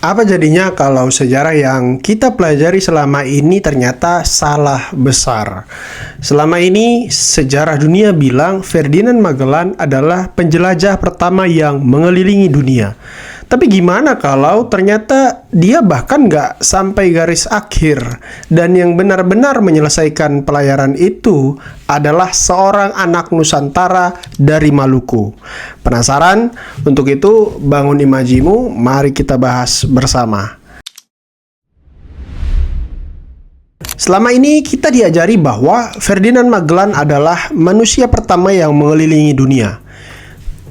Apa jadinya kalau sejarah yang kita pelajari selama ini ternyata salah besar? Selama ini, sejarah dunia bilang Ferdinand Magellan adalah penjelajah pertama yang mengelilingi dunia. Tapi gimana kalau ternyata dia bahkan nggak sampai garis akhir, dan yang benar-benar menyelesaikan pelayaran itu adalah seorang anak Nusantara dari Maluku? Penasaran? Untuk itu, bangun imajimu, mari kita bahas bersama. Selama ini kita diajari bahwa Ferdinand Magellan adalah manusia pertama yang mengelilingi dunia.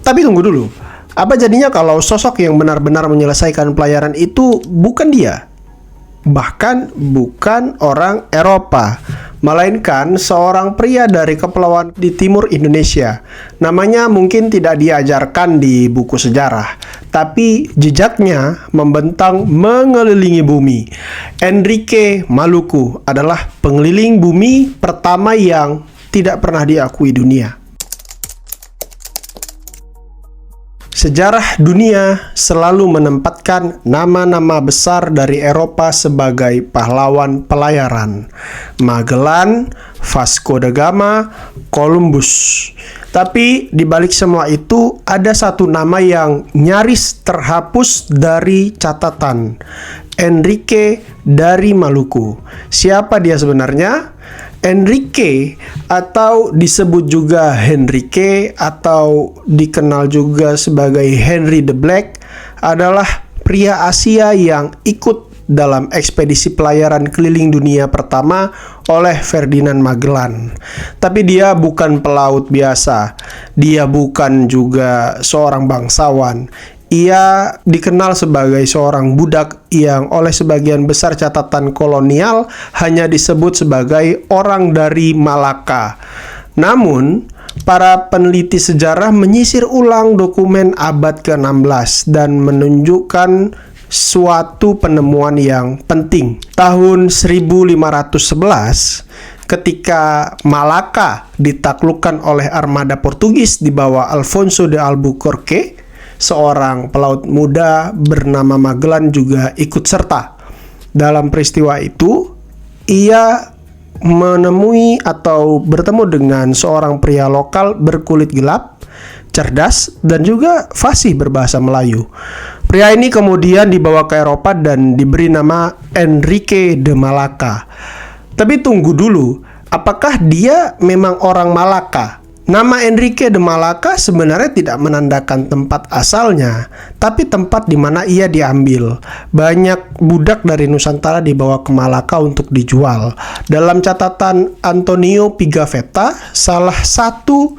Tapi tunggu dulu. Apa jadinya kalau sosok yang benar-benar menyelesaikan pelayaran itu bukan dia? Bahkan bukan orang Eropa, melainkan seorang pria dari kepulauan di timur Indonesia. Namanya mungkin tidak diajarkan di buku sejarah, tapi jejaknya membentang mengelilingi bumi. Enrique Maluku adalah pengeliling bumi pertama yang tidak pernah diakui dunia. Sejarah dunia selalu menempatkan nama-nama besar dari Eropa sebagai pahlawan pelayaran. Magellan, Vasco da Gama, Columbus. Tapi di balik semua itu ada satu nama yang nyaris terhapus dari catatan. Enrique dari Maluku. Siapa dia sebenarnya? Enrique, atau disebut juga Henrique atau dikenal juga sebagai Henry the Black, adalah pria Asia yang ikut dalam ekspedisi pelayaran keliling dunia pertama oleh Ferdinand Magellan. Tapi dia bukan pelaut biasa, dia bukan juga seorang bangsawan. Ia dikenal sebagai seorang budak yang oleh sebagian besar catatan kolonial hanya disebut sebagai orang dari Malaka. Namun, para peneliti sejarah menyisir ulang dokumen abad ke-16 dan menunjukkan suatu penemuan yang penting. Tahun 1511, ketika Malaka ditaklukkan oleh armada Portugis di bawah Alfonso de Albuquerque, seorang pelaut muda bernama Magellan juga ikut serta. Dalam peristiwa itu, ia menemui atau bertemu dengan seorang pria lokal berkulit gelap, cerdas, dan juga fasih berbahasa Melayu. Pria ini kemudian dibawa ke Eropa dan diberi nama Enrique de Malacca. Tapi tunggu dulu, apakah dia memang orang Malaka? Nama Enrique de Malacca sebenarnya tidak menandakan tempat asalnya, tapi tempat di mana ia diambil. Banyak budak dari Nusantara dibawa ke Malaka untuk dijual. Dalam catatan Antonio Pigafetta, salah satu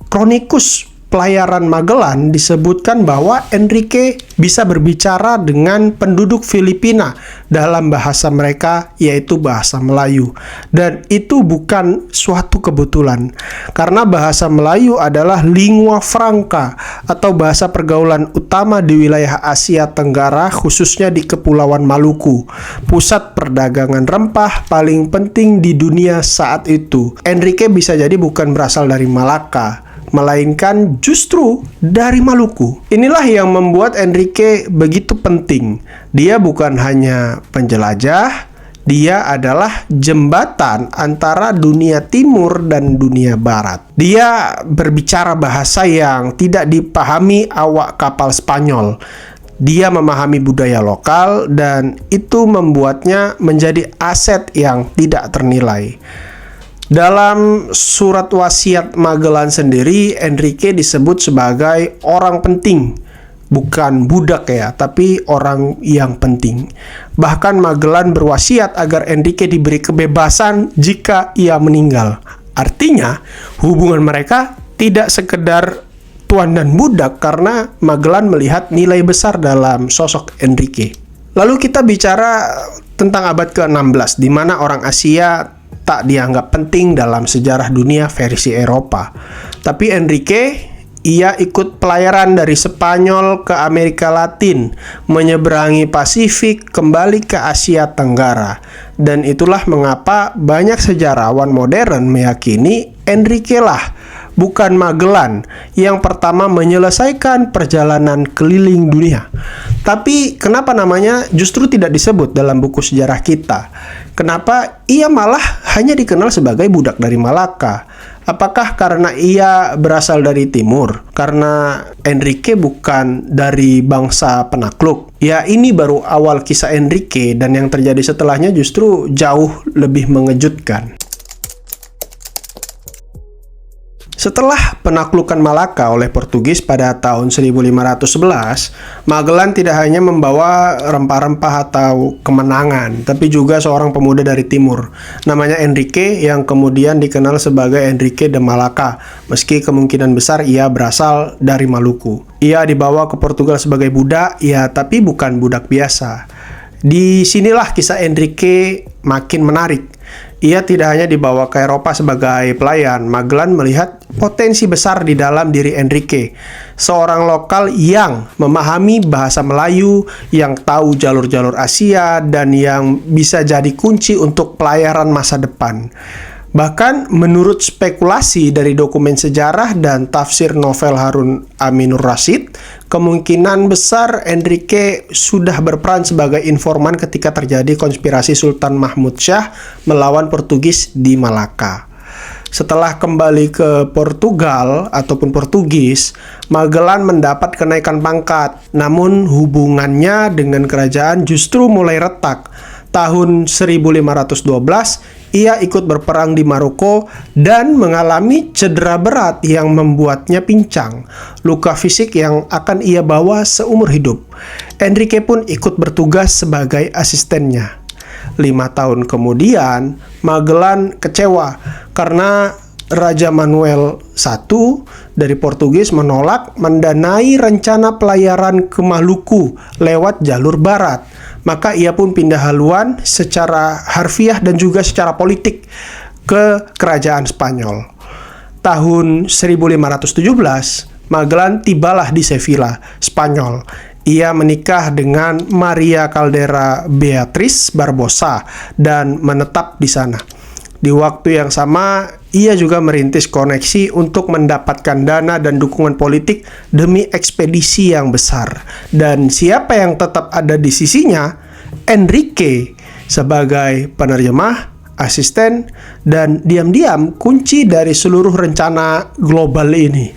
kronikus pelayaran Magellan, disebutkan bahwa Enrique bisa berbicara dengan penduduk Filipina dalam bahasa mereka, yaitu bahasa Melayu. Dan itu bukan suatu kebetulan, karena bahasa Melayu adalah lingua franca atau bahasa pergaulan utama di wilayah Asia Tenggara, khususnya di Kepulauan Maluku, pusat perdagangan rempah paling penting di dunia saat itu. Enrique bisa jadi bukan berasal dari Malaka, melainkan justru dari Maluku. Inilah yang membuat Enrique begitu penting. Dia bukan hanya penjelajah, dia adalah jembatan antara dunia timur dan dunia barat. Dia berbicara bahasa yang tidak dipahami awak kapal Spanyol. Dia memahami budaya lokal dan itu membuatnya menjadi aset yang tidak ternilai. Dalam surat wasiat Magellan sendiri, Enrique disebut sebagai orang penting. Bukan budak ya, tapi orang yang penting. Bahkan Magellan berwasiat agar Enrique diberi kebebasan jika ia meninggal. Artinya, hubungan mereka tidak sekedar tuan dan budak, karena Magellan melihat nilai besar dalam sosok Enrique. Lalu kita bicara tentang abad ke-16, di mana orang Asia tak dianggap penting dalam sejarah dunia versi Eropa. Tapi Enrique, ia ikut pelayaran dari Spanyol ke Amerika Latin, menyeberangi Pasifik, kembali ke Asia Tenggara. Dan itulah mengapa banyak sejarawan modern meyakini Enrique lah bukan Magellan yang pertama menyelesaikan perjalanan keliling dunia. Tapi kenapa namanya justru tidak disebut dalam buku sejarah kita? Kenapa ia malah hanya dikenal sebagai budak dari Malaka? Apakah karena ia berasal dari timur? Karena Enrique bukan dari bangsa penakluk? Ya, ini baru awal kisah Enrique, dan yang terjadi setelahnya justru jauh lebih mengejutkan. Setelah penaklukan Malaka oleh Portugis pada tahun 1511, Magellan tidak hanya membawa rempah-rempah atau kemenangan, tapi juga seorang pemuda dari timur, namanya Enrique, yang kemudian dikenal sebagai Enrique de Malacca, meski kemungkinan besar ia berasal dari Maluku. Ia dibawa ke Portugal sebagai budak, ya, tapi bukan budak biasa. Di sinilah kisah Enrique makin menarik. Ia tidak hanya dibawa ke Eropa sebagai pelayan. Magellan melihat potensi besar di dalam diri Enrique, seorang lokal yang memahami bahasa Melayu, yang tahu jalur-jalur Asia, dan yang bisa jadi kunci untuk pelayaran masa depan. Bahkan menurut spekulasi dari dokumen sejarah dan tafsir novel Harun Aminur Rasyid, kemungkinan besar Enrique sudah berperan sebagai informan ketika terjadi konspirasi Sultan Mahmud Syah melawan Portugis di Malaka. Setelah kembali ke Portugal ataupun Portugis, Magellan mendapat kenaikan pangkat, namun hubungannya dengan kerajaan justru mulai retak. Tahun 1512, ia ikut berperang di Maroko dan mengalami cedera berat yang membuatnya pincang, luka fisik yang akan ia bawa seumur hidup. Enrique pun ikut bertugas sebagai asistennya. 5 tahun kemudian, Magellan kecewa karena Raja Manuel I dari Portugis menolak mendanai rencana pelayaran ke Maluku lewat jalur barat. Maka ia pun pindah haluan secara harfiah dan juga secara politik ke kerajaan Spanyol. Tahun 1517, Magellan tibalah di Sevilla, Spanyol. Ia menikah dengan Maria Caldera Beatriz Barbosa dan menetap di sana. Di waktu yang sama, ia juga merintis koneksi untuk mendapatkan dana dan dukungan politik demi ekspedisi yang besar. Dan siapa yang tetap ada di sisinya? Enrique sebagai penerjemah, asisten, dan diam-diam kunci dari seluruh rencana global ini.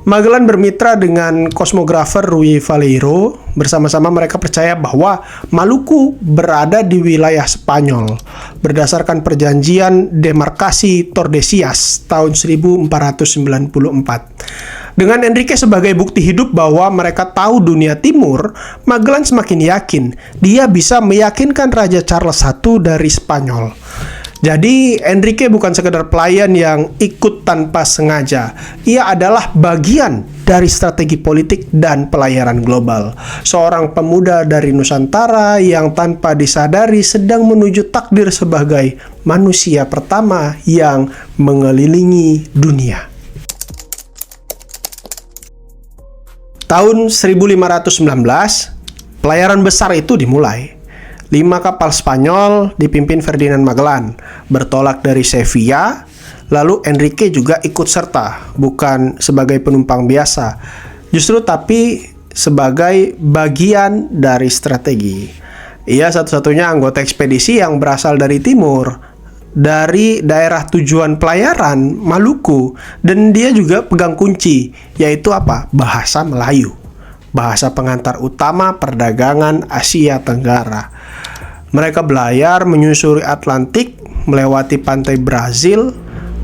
Magellan bermitra dengan kosmografer Rui Valeiro. Bersama-sama mereka percaya bahwa Maluku berada di wilayah Spanyol berdasarkan perjanjian demarkasi Tordesillas tahun 1494. Dengan Enrique sebagai bukti hidup bahwa mereka tahu dunia timur, Magellan semakin yakin dia bisa meyakinkan Raja Charles I dari Spanyol. Jadi Enrique bukan sekedar pelayan yang ikut tanpa sengaja. Ia adalah bagian dari strategi politik dan pelayaran global. Seorang pemuda dari Nusantara yang tanpa disadari sedang menuju takdir sebagai manusia pertama yang mengelilingi dunia. Tahun 1519, pelayaran besar itu dimulai. 5 kapal Spanyol dipimpin Ferdinand Magellan bertolak dari Sevilla, lalu Enrique juga ikut serta, bukan sebagai penumpang biasa, justru tapi sebagai bagian dari strategi. Ia satu-satunya anggota ekspedisi yang berasal dari timur, dari daerah tujuan pelayaran Maluku, dan dia juga pegang kunci, yaitu apa? Bahasa Melayu, bahasa pengantar utama perdagangan Asia Tenggara. Mereka belayar menyusuri Atlantik, melewati pantai Brazil,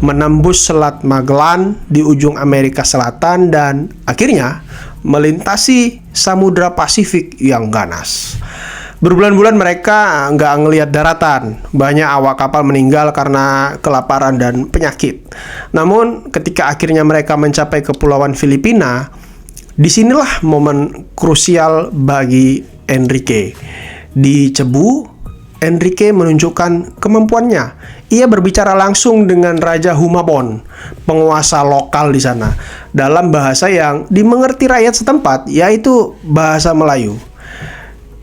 menembus Selat Magellan di ujung Amerika Selatan, dan akhirnya melintasi Samudra Pasifik yang ganas. Berbulan-bulan mereka nggak ngelihat daratan. Banyak awak kapal meninggal karena kelaparan dan penyakit. Namun ketika akhirnya mereka mencapai Kepulauan Filipina, disinilah momen krusial bagi Enrique. Di Cebu, Enrique menunjukkan kemampuannya. Ia berbicara langsung dengan Raja Humabon, penguasa lokal di sana, dalam bahasa yang dimengerti rakyat setempat, yaitu bahasa Melayu.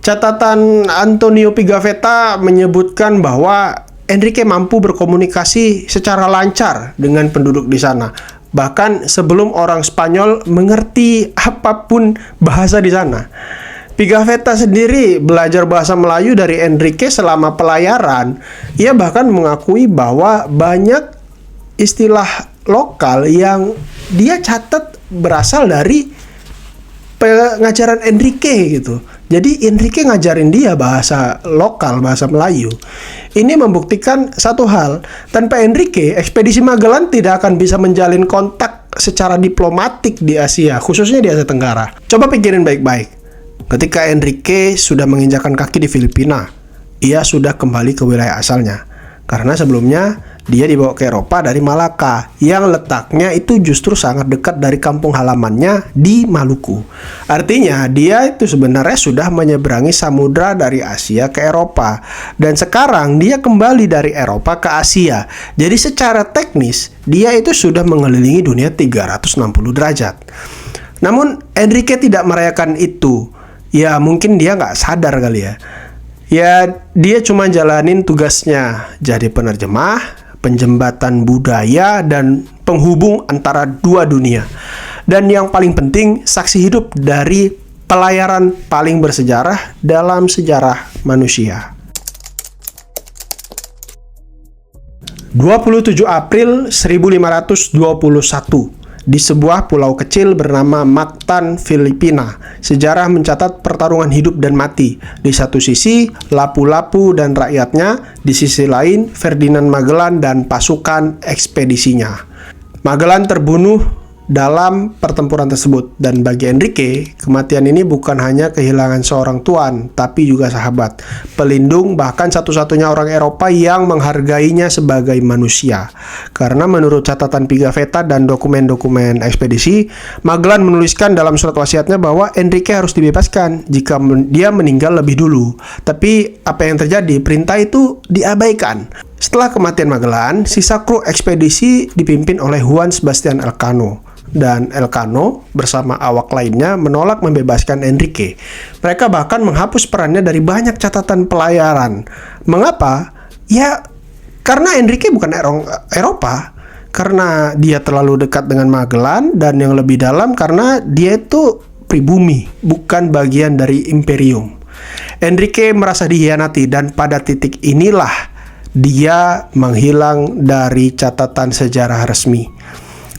Catatan Antonio Pigafetta menyebutkan bahwa Enrique mampu berkomunikasi secara lancar dengan penduduk di sana, bahkan sebelum orang Spanyol mengerti apapun bahasa di sana. Pigafetta sendiri belajar bahasa Melayu dari Enrique selama pelayaran. Ia bahkan mengakui bahwa banyak istilah lokal yang dia catat berasal dari pengajaran Enrique gitu. Jadi Enrique ngajarin dia bahasa lokal, bahasa Melayu. Ini membuktikan satu hal, tanpa Enrique, ekspedisi Magellan tidak akan bisa menjalin kontak secara diplomatik di Asia, khususnya di Asia Tenggara. Coba pikirin baik-baik. Ketika Enrique sudah menginjakan kaki di Filipina, ia sudah kembali ke wilayah asalnya. Karena sebelumnya dia dibawa ke Eropa dari Malaka, yang letaknya itu justru sangat dekat dari kampung halamannya di Maluku. Artinya dia itu sebenarnya sudah menyeberangi samudra dari Asia ke Eropa. Dan sekarang dia kembali dari Eropa ke Asia. Jadi secara teknis dia itu sudah mengelilingi dunia 360 derajat. Namun Enrique tidak merayakan itu. Ya mungkin dia nggak sadar kali ya. Ya dia cuma jalanin tugasnya jadi penerjemah, penjembatan budaya, dan penghubung antara dua dunia. Dan yang paling penting, saksi hidup dari pelayaran paling bersejarah dalam sejarah manusia. 27 April 1521, di sebuah pulau kecil bernama Mactan, Filipina, sejarah mencatat pertarungan hidup dan mati. Di satu sisi, Lapu-Lapu dan rakyatnya, di sisi lain, Ferdinand Magellan dan pasukan ekspedisinya. Magellan terbunuh dalam pertempuran tersebut, dan bagi Enrique, kematian ini bukan hanya kehilangan seorang tuan, tapi juga sahabat, pelindung, bahkan satu-satunya orang Eropa yang menghargainya sebagai manusia. Karena menurut catatan Pigafetta dan dokumen-dokumen ekspedisi, Magellan menuliskan dalam surat wasiatnya bahwa Enrique harus dibebaskan jika dia meninggal lebih dulu. Tapi apa yang terjadi? Perintah itu diabaikan. Setelah kematian Magellan, sisa kru ekspedisi dipimpin oleh Juan Sebastian Elcano. Dan Elcano bersama awak lainnya menolak membebaskan Enrique. Mereka bahkan menghapus perannya dari banyak catatan pelayaran. Mengapa? Ya, karena Enrique bukan Eropa. Karena dia terlalu dekat dengan Magellan, dan yang lebih dalam karena dia itu pribumi, bukan bagian dari imperium. Enrique merasa dikhianati, dan pada titik inilah dia menghilang dari catatan sejarah resmi.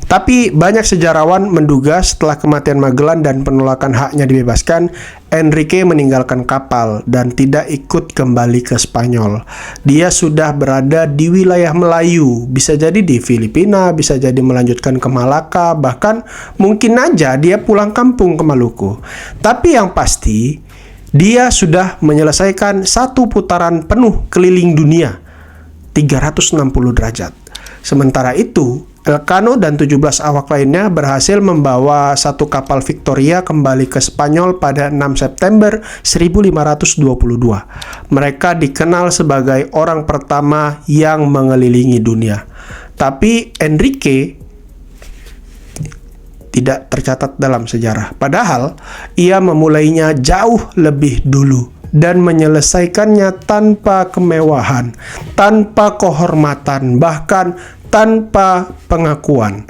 Tapi banyak sejarawan menduga setelah kematian Magellan dan penolakan haknya dibebaskan, Enrique meninggalkan kapal dan tidak ikut kembali ke Spanyol. Dia sudah berada di wilayah Melayu, bisa jadi di Filipina, bisa jadi melanjutkan ke Malaka, bahkan mungkin aja dia pulang kampung ke Maluku. Tapi yang pasti, dia sudah menyelesaikan satu putaran penuh keliling dunia, 360 derajat. Sementara itu, Elcano dan 17 awak lainnya berhasil membawa satu kapal Victoria kembali ke Spanyol pada 6 September 1522. Mereka dikenal sebagai orang pertama yang mengelilingi dunia. Tapi Enrique tidak tercatat dalam sejarah. Padahal ia memulainya jauh lebih dulu dan menyelesaikannya tanpa kemewahan, tanpa kehormatan, bahkan tanpa pengakuan.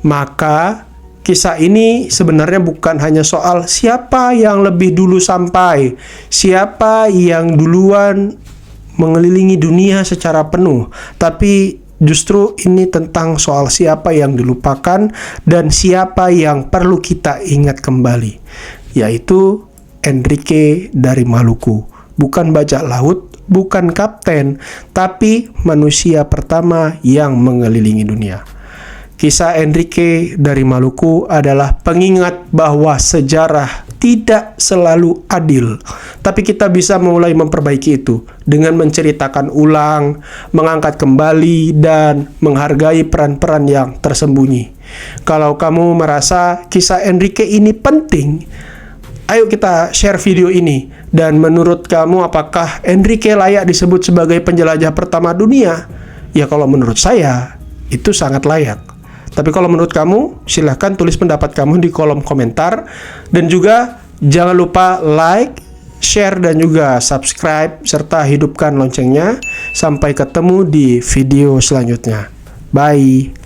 Maka kisah ini sebenarnya bukan hanya soal siapa yang lebih dulu sampai, siapa yang duluan mengelilingi dunia secara penuh, tapi justru ini tentang soal siapa yang dilupakan dan siapa yang perlu kita ingat kembali, yaitu Enrique dari Maluku. Bukan bajak laut, bukan kapten, tapi manusia pertama yang mengelilingi dunia. Kisah Enrique dari Maluku adalah pengingat bahwa sejarah tidak selalu adil, tapi kita bisa mulai memperbaiki itu dengan menceritakan ulang, mengangkat kembali, dan menghargai peran-peran yang tersembunyi. Kalau kamu merasa kisah Enrique ini penting, ayo kita share video ini. Dan menurut kamu, apakah Enrique layak disebut sebagai penjelajah pertama dunia? Ya kalau menurut saya, itu sangat layak. Tapi kalau menurut kamu, silahkan tulis pendapat kamu di kolom komentar. Dan juga jangan lupa like, share, dan juga subscribe, serta hidupkan loncengnya. Sampai ketemu di video selanjutnya. Bye!